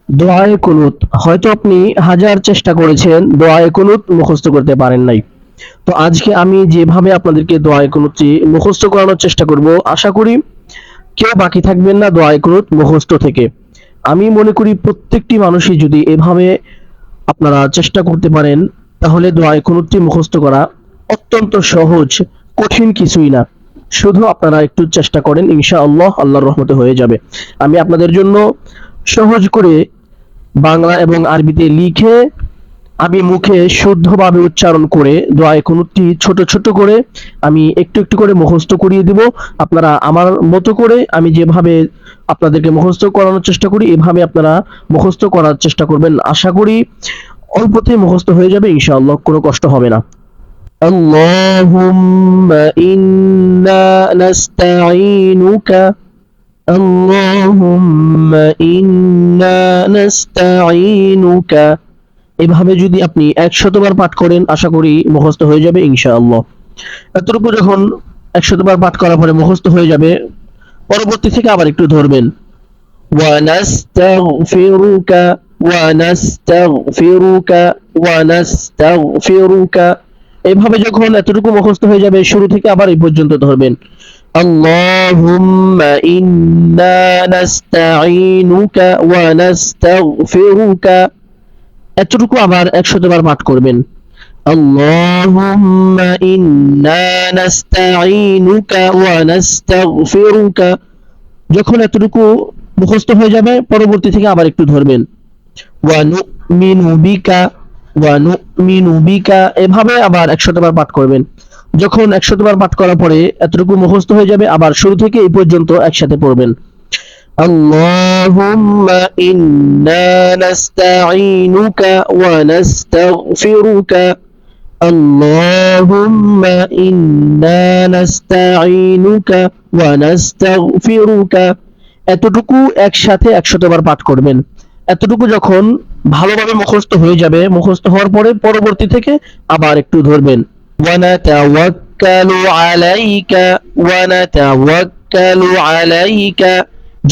দোয়ায়ে কুনুত। হয়তো আপনি হাজার চেষ্টা করেছেন, দোয়ায়ে কুনুত মুখস্থ করতে পারেন নাই। তো আজকে আমি যেভাবে আপনাদেরকে দোয়ায়ে কুনুতটি মুখস্থ করানোর চেষ্টা করব, আশা করি কেউ বাকি থাকবেন না দোয়ায়ে কুনুত মুখস্থ থেকে। আমি মনে করি প্রত্যেকটি মানুষই যদি এভাবে আপনারা চেষ্টা করতে পারেন, তাহলে দোয়ায়ে কুনুতটি মুখস্থ করা অত্যন্ত সহজ, কঠিন কিছুই না। শুধু আপনারা একটু চেষ্টা করেন, ইনশাআল্লাহ আল্লাহর রহমতে হয়ে যাবে। আমি আপনাদের জন্য সহজ করে বাংলা এবং আরবিতে লিখে আমি মুখে শুদ্ধভাবে উচ্চারণ করে দোয়ায়ে কুনুতটি ছোট ছোট করে আমি একটু একটু করে মুখস্থ করিয়ে দিব। আপনারা আমার মতো করে আমি যেভাবে আপনাদেরকে মুখস্থ করানোর চেষ্টা করি এভাবে আপনারা মুখস্থ করার চেষ্টা করবেন। আশা করি অল্পতেই মুখস্থ হয়ে যাবে ইনশাআল্লাহ, কোনো কষ্ট হবে না। আল্লাহুম্মা ইন্না নাস্তাঈনুকা, আল্লাহুম্মা ইন্না নাস্তাঈনুকা। এভাবে যদি আপনি 100 বার পাঠ করেন আশা করি মুখস্থ হয়ে যাবে ইনশাআল্লাহ। এতটুকু যখন 100 বার পাঠ করার পরে মুখস্থ হয়ে যাবে, পরবর্তী থেকে আবার একটু ধরবেন। ওয়া নাস্তাগফিরুকা, ওয়া নাস্তাগফিরুকা, ওয়া নাস্তাগফিরুকা। এভাবে যখন এতটুকু মুখস্থ হয়ে যাবে, শুরু থেকে আবার এই পর্যন্ত ধরবেন। আল্লাহুম্মা ইন্না নাস্তাঈনুকা ওয়া নাস্তাগফিরুকা। এতটুকু আবার 100 বার পাঠ করবেন। আল্লাহুম্মা ইন্না নাস্তাঈনুকা ওয়া নাস্তাগফিরুকা। যখন এতটুকু মুখস্থ হয়ে যাবে, পরবর্তী থেকে আবার একটু ধরবেন। ওয়া নুমিনু বিকা, ওয়া নুমিনু বিকা। এভাবে আবার 100 বার পাঠ করবেন। যখন 100 বার পাঠ করার পরে এতটুকু মুখস্থ হয়ে যাবে, আবার শুরু থেকে এই পর্যন্ত একসাথে পড়বেন। আল্লাহুম্মা ইন্না নাস্তাঈনুকা ওয়া নাস্তাগফিরুকা, আল্লাহুম্মা ইন্না নাস্তাঈনুকা ওয়া নাস্তাগফিরুকা। এতটুকু একসাথে 100 বার পাঠ করবেন। এতটুকু যখন ভালোভাবে মুখস্থ হয়ে যাবে, মুখস্থ হওয়ার পরে পরবর্তী থেকে আবার একটু ধরবেন। ওয়া নাতাওয়াক্কালু আলাইকা, ওয়া নাতাওয়াক্কালু আলাইকা।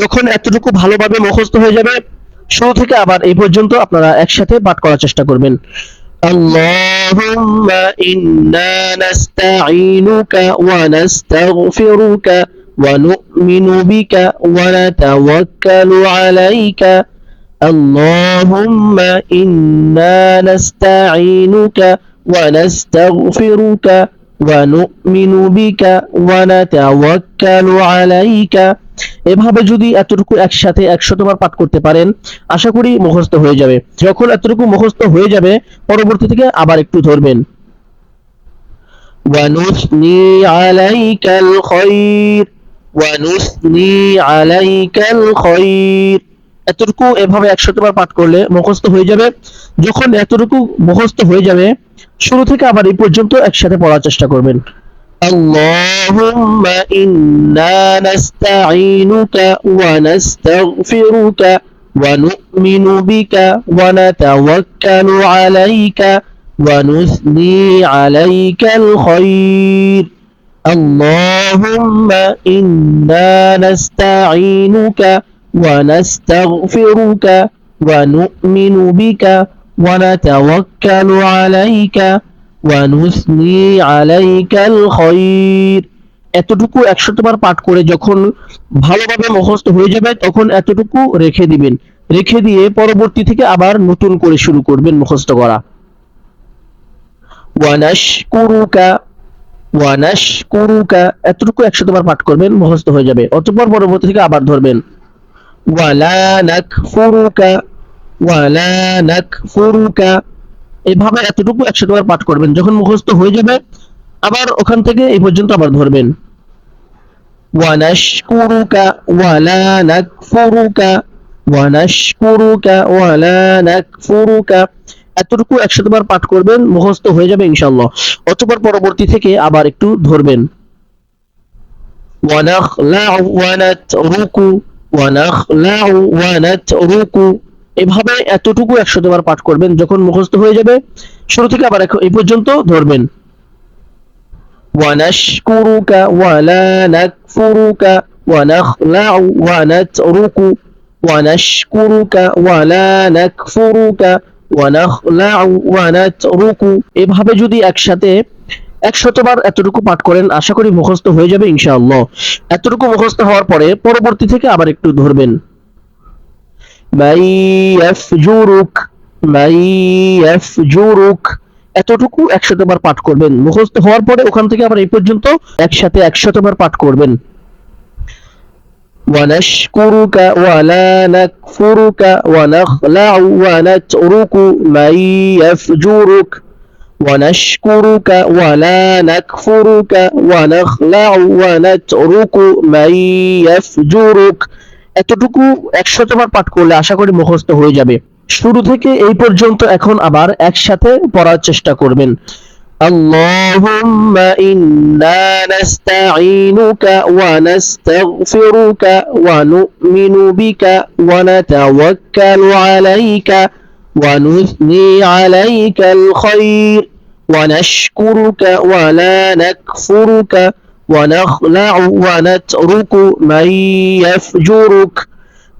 যখন এতটুকু ভালোভাবে মুখস্থ হয়ে যাবে, শুরু থেকে আবার এই পর্যন্ত আপনারা একসাথে পাঠ করার চেষ্টা করবেন। আল্লাহুম্মা ইন্না নাস্তাঈনুকা ওয়া নাস্তাগফিরুকা ওয়া নু'মিনু বিকা ওয়া নাতাওয়াক্কালু আলাইকা। আল্লাহুম্মা ইন্না নাস্তাঈনুকা ওয়া নাস্তাগফিরুকা ওয়া নু'মিনু বিকা ওয়া নাতাওয়াক্কালু আলাইকা। এভাবে যদি এতটুকু একসাথে 100 বার পাঠ করতে পারেন, আশা করি মুখস্থ হয়ে যাবে। যখন এতটুকু মুখস্থ হয়ে যাবে, পরবর্তী থেকে আবার একটু ধরবেন। ওয়া নুসনি আলাইকাল খায়র, ওয়া নুসনি আলাইকাল খায়র। এতটুকু এভাবে 100 বার পাঠ করলে মুখস্থ হয়ে যাবে। যখন এতটুকু মুখস্থ হয়ে যাবে, শুরু থেকে আবার এই পর্যন্ত একসাথে পড়ার চেষ্টা করবেন। আল্লাহুম্মা ইন্না নাস্তাঈনুকা ওয়া নাস্তাগফিরুকা ওয়া নু'মিনু বিকা ওয়া নাতাওয়াক্কালু আলাইকা ওয়া নুসনি আলাইকাল খায়র। আল্লাহুম্মা ইন্না নাস্তাঈনুকা ওয়া নাস্তাগফিরুকা ওয়া নু'মিনু বিকা ওয়া নাতাওয়াক্কালু আলাইকা ওয়া নুসনি আলাইকাল খায়র। এতটুকু 100 বার পাঠ করে যখন ভালোভাবে মুখস্থ হয়ে যাবে, তখন এতটুকু রেখে দিবেন। রেখে দিয়ে পরবর্তী থেকে আবার নতুন করে শুরু করবেন মুখস্থ করা। ওয়া নাশকুরুকা, ওয়া নাশকুরুকা। এতটুকু 100 বার পাঠ করবেন, মুখস্থ হয়ে যাবে। অতঃপর পরবর্তী থেকে আবার ধরবেন। ওয়া লা নাকফুরুকা, ওয়া লা নাকফুরুকা। এভাবে এতটুকু 100 বার পাঠ করবেন। যখন মুখস্থ হয়ে যাবে, আবার ওখান থেকে এই পর্যন্ত আবার ধরবেন। ওয়া নাশকুরুকা ওয়া লা নাকফুরুকা, ওয়া নাশকুরুকা ওয়া লা নাকফুরুকা। এতটুকু 100 বার পাঠ করবেন, মুখস্থ হয়ে যাবে ইনশাআল্লাহ। অতঃপর পরবর্তী থেকে আবার একটু ধরবেন। ওয়া নাখলাউ ওয়া নাতরুকু, ওয়া নাখলাউ ওয়া নাতরুকু। এভাবে এতটুকু 100 বার পাঠ করবেন। যখন মুখস্থ হয়ে যাবে, শুরু থেকে আবার এই পর্যন্ত ধরবেন। ওয়া নাশকুরুকা ওয়া লা নাকফুরুকা ওয়া নাখলাউ ওয়া নাতরুকু। ونشكرك ولا نكفرك ونخلع ونترك। এভাবে যদি একসাথে 100 বার এতটুকু পাঠ করেন আশা করি মুখস্থ হয়ে যাবে ইনশাআল্লাহ। এতটুকু মুখস্থ হওয়ার পরে পরবর্তী থেকে আবার একটু ধরবেন। মান ইয়াফজুরুক, মান ইয়াফজুরুক, এতটুকু 100 বার পাঠ করবেন। মুখস্থ হওয়ার পরে ওখান থেকে আবার এই পর্যন্ত একসাথে 100 বার পাঠ করবেন। ونشكرك ولا نكفرك ونخلع ونترك من يفجرك ونشكرك ولا نكفرك ونخلع ونترك من يفجرك। এতটুকু 100 বার পাঠ করলে আশা করি মুখস্থ হয়ে যাবে। শুরু থেকে এই পর্যন্ত এখন আবার একসাথে পড়ার চেষ্টা করবেন। اللهم إنا نستعينك ونستغفرك ونؤمن بك ونتوكل عليك ونثني عليك الخير ونشكرك ولا نكفرك ونخلع ونترك من يفجرك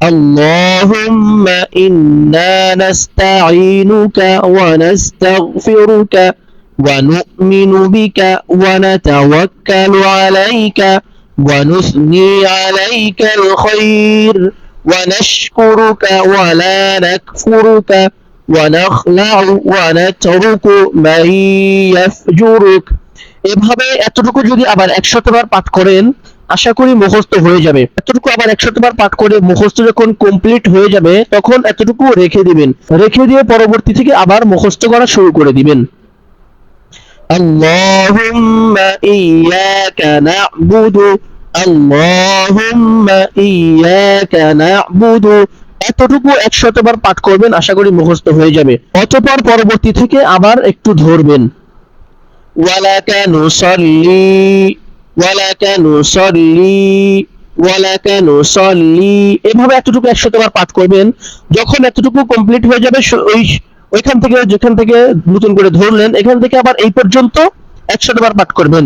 اللهم إنا نستعينك ونستغفرك ونؤمن بك ونتوكل عليك ونثني عليك الخير ونشكرك ولا نكفرك ونخلع ونترك من يفجرك। এভাবে এতটুকু যদি আবার 100 বার পাঠ করেন আশা করি মুখস্থ হয়ে যাবে। এতটুকু আবার 100 বার পাঠ করে মুখস্থ যখন কমপ্লিট হয়ে যাবে তখন এতটুকু রেখে দিবেন। রেখে দিয়ে পরবর্তী থেকে আবার মুখস্থ করা শুরু করে দিবেন। اللهم إياك نعبد اللهم إياك نعبد এতটুকু 100 বার পাঠ করবেন আশা করি মুখস্থ হয়ে যাবে। অতঃপর পরবর্তী থেকে আবার একটু ধরবেন। ولك نصلي ولك نصلي ولك نصلي এভাবে এতটুকু 100 বার পাঠ করবেন। যখন এতটুকু কমপ্লিট হয়ে যাবে ওইখান থেকে যেখান থেকে নতুন করে ধরলেন এখান থেকে আবার এই পর্যন্ত 100 বার পাঠ করবেন।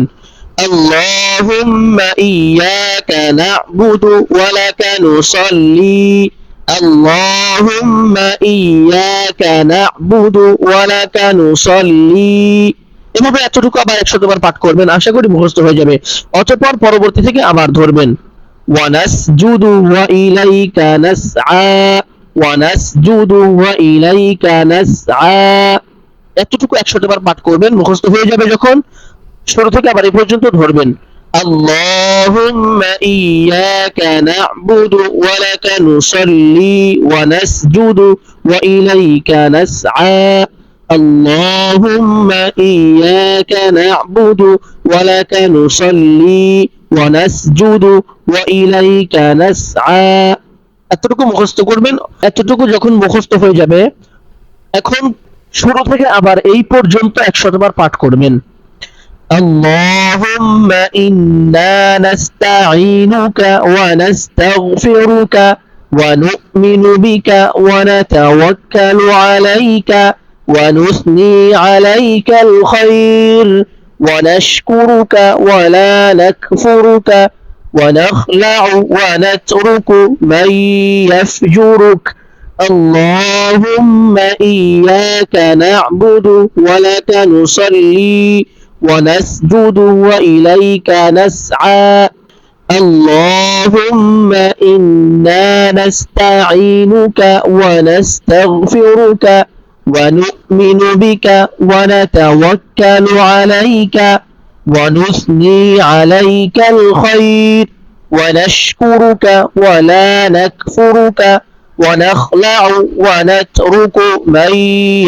আল্লাহুম্মা ইয়্যাকা না'বুদু ওয়া লাকা নুসাল্লি আল্লাহুম্মা ইয়্যাকা না'বুদু ওয়া লাকা নুসাল্লি এভাবে এতটুকু আবার 100 বার পাঠ করবেন আশা করি মুখস্থ হয়ে যাবে। অতঃপর পরবর্তী থেকে আবার ধরবেন। ওয়া নাসজুদু ওয়া ইলাইকা নাসআ ونسجد وإليك نسعى এতটুকু 100 বার পাঠ করবেন মুখস্থ হয়ে যাবে যখন শুরু থেকে আবার এই পর্যন্ত ধরবেন। আল্লাহুম্মা ইয়্যাকা না'বুদু ওয়া লাকা নুসাল্লি ওয়া নাসজুদু ওয়া ইলাইকা নাসআ আল্লাহুম্মা ইয়্যাকা না'বুদু ওয়া লাকা নুসাল্লি ওয়া নাসজুদু ওয়া ইলাইকা নাসআ এতটুকু মুখস্থ করবেন। এতটুকু যখন মুখস্থ হয়ে যাবে এখন শুরু থেকে আবার এই পর্যন্ত 100 বার পাঠ করবেন। আল্লাহুম্মা ইন্না নাস্তাঈনুকা ওয়া নাস্তাগফিরুকা ওয়া নু'মিনু বিকা ওয়া নাতাওয়াক্কালু আলাইকা ওয়া নুসনি আলাইকাল খায়র ওয়া নাশকুরুকা ওয়া লা নাকফুরুকা ونخلع ونترك من يفجرك اللهم إياك نعبد ولك نصلي ونسجد وإليك نسعى اللهم إنا نستعينك ونستغفرك ونؤمن بك ونتوكل عليك ونثني عليك الخير ونشكرك ولا نكفرك ونخلع ونترك من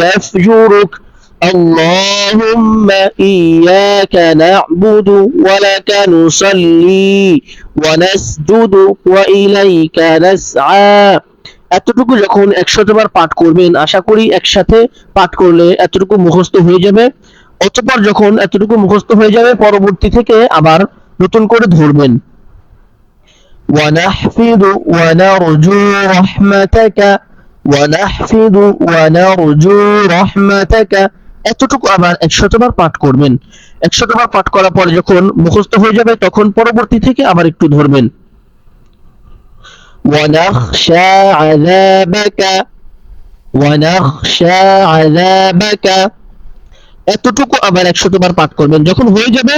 يفجرك اللهم إياك نعبد ولك نصلي ونسجد وإليك نسعى এতটুকু যখন 100 বার পাঠ করবেন আশা করি একসাথে পাঠ করলে এতটুকু মুখস্থ হয়ে যাবে। অতঃপর যখন এতটুকু মুখস্থ হয়ে যাবে পরবর্তী থেকে আবার নতুন করে ধরবেন। ওয়ানাহফিযু ওয়া নারজু রাহমাতাকা ওয়ানাহফিযু ওয়া নারজু রাহমাতাকা এতটুকু আবার 100 বার পাঠ করবেন। 100 বার পাঠ করার পর যখন মুখস্থ হয়ে যাবে তখন পরবর্তী থেকে আবার একটু ধরবেন। ونخشى عذابك ونخشى عذابك এতটুকু আবার 100 বার পাঠ করবেন। যখন হয়ে যাবে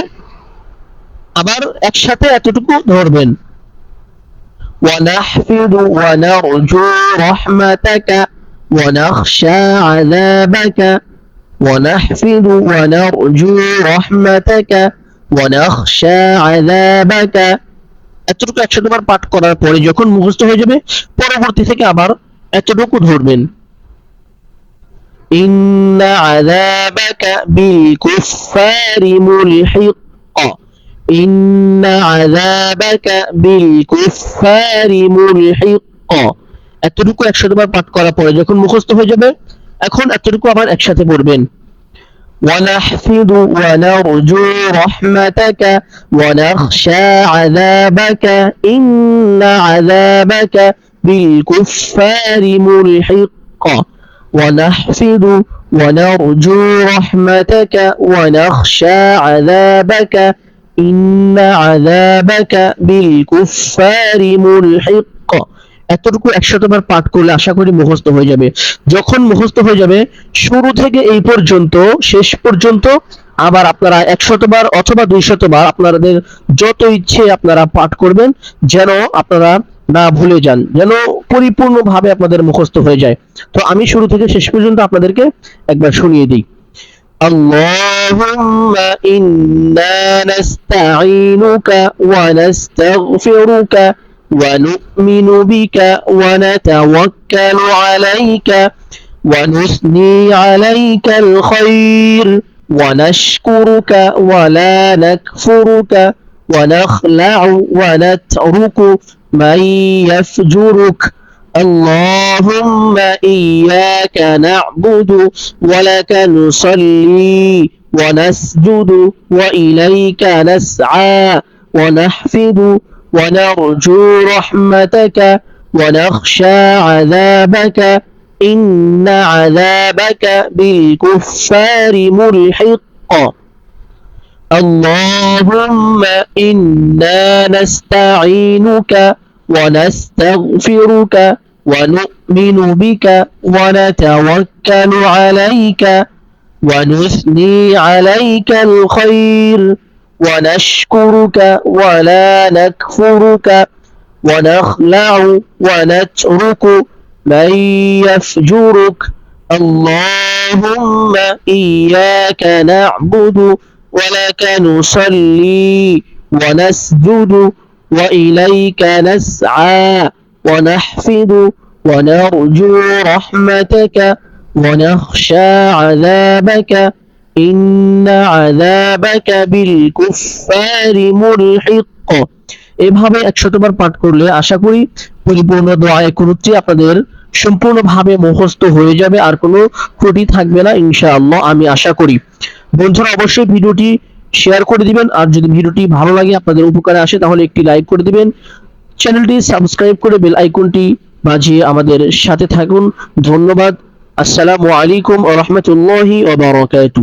আবার একসাথে এতটুকু ধরবেন। ونحفظ ونرجو رحمتك ونخشى عذابك ونحفظ ونرجو رحمتك ونخشى عذابك এতটুকু 100 বার পাঠ করার পরে যখন মুখস্থ হয়ে যাবে পরবর্তী থেকে আবার এতটুকু ধরবেন। إن عذابك بالكفار ملحق إن عذابك بالكفار ملحق এতটুকু 100 বার পাঠ করার পরে যখন মুখস্থ হয়ে যাবে এখন এতটুকু আবার একসাথে পড়বেন। ونحفظ ونرجو رحمتك ونخشى عذابك إن عذابك بالكفار ملحق ونحفظ ونرجو رحمتك ونخشى عذابك إن عذابك بالكفار ملحق এতটুকু 100 বার পাঠ করলে আশা করি মুখস্থ হয়ে যাবে। যখন মুখস্থ হয়ে যাবে শুরু থেকে এই পর্যন্ত শেষ পর্যন্ত আবার আপনারা 100 বার অথবা 200 বার আপনাদের যত ইচ্ছে আপনারা পাঠ করবেন, যেন আপনারা না ভুলে যান, যেন পরিপূর্ণভাবে আপনাদের মুখস্থ হয়ে যায়। তো আমি শুরু থেকে শেষ পর্যন্ত আপনাদেরকে একবার শুনিয়ে দিই। اللهم إنا نستعينك ونستغفرك ونؤمن بك ونتوكل عليك ونثني عليك الخير ونشكرك ولا نكفرك ونخلع ونترك من يفجرك اللهم إياك نعبد ولك نصلي ونسجد وإليك نسعى ونحفظ ونرجو رحمتك ونخشى عذابك إن عذابك بالكفار ملحق اللهم إنا نستعينك ونستغفرك ونؤمن بك ونتوكل عليك ونثني عليك الخير ونشكرك ولا نكفرك ونخلع ونترك من يفجرك اللهم إياك نعبد ولك نصلي ونسجد وإليك نسعى ونحفظ ونرجو رحمتك ونخشى عذابك إن عذابك بالكفار ملحق এভাবে 100 বার পাঠ করলে আশা করি পরিপূর্ণ দোয়া কুনুতটি আপনাদের সম্পূর্ণভাবে মুখস্থ হয়ে যাবে, আর কোনো ত্রুটি থাকবে না ইনশাআল্লাহ, আমি আশা করি। বন্ধুরা অবশ্যই ভিডিওটি শেয়ার করে দিবেন, আর যদি ভিডিওটি ভালো লাগে আপনাদের উপকারে আসে তাহলে একটি লাইক করে দিবেন। চ্যানেলটি সাবস্ক্রাইব করে বেল আইকনটি বাজিয়ে আমাদের সাথে থাকুন। ধন্যবাদ। আসসালামু আলাইকুম ওয়া রাহমাতুল্লাহি ওয়া বারাকাতুহু।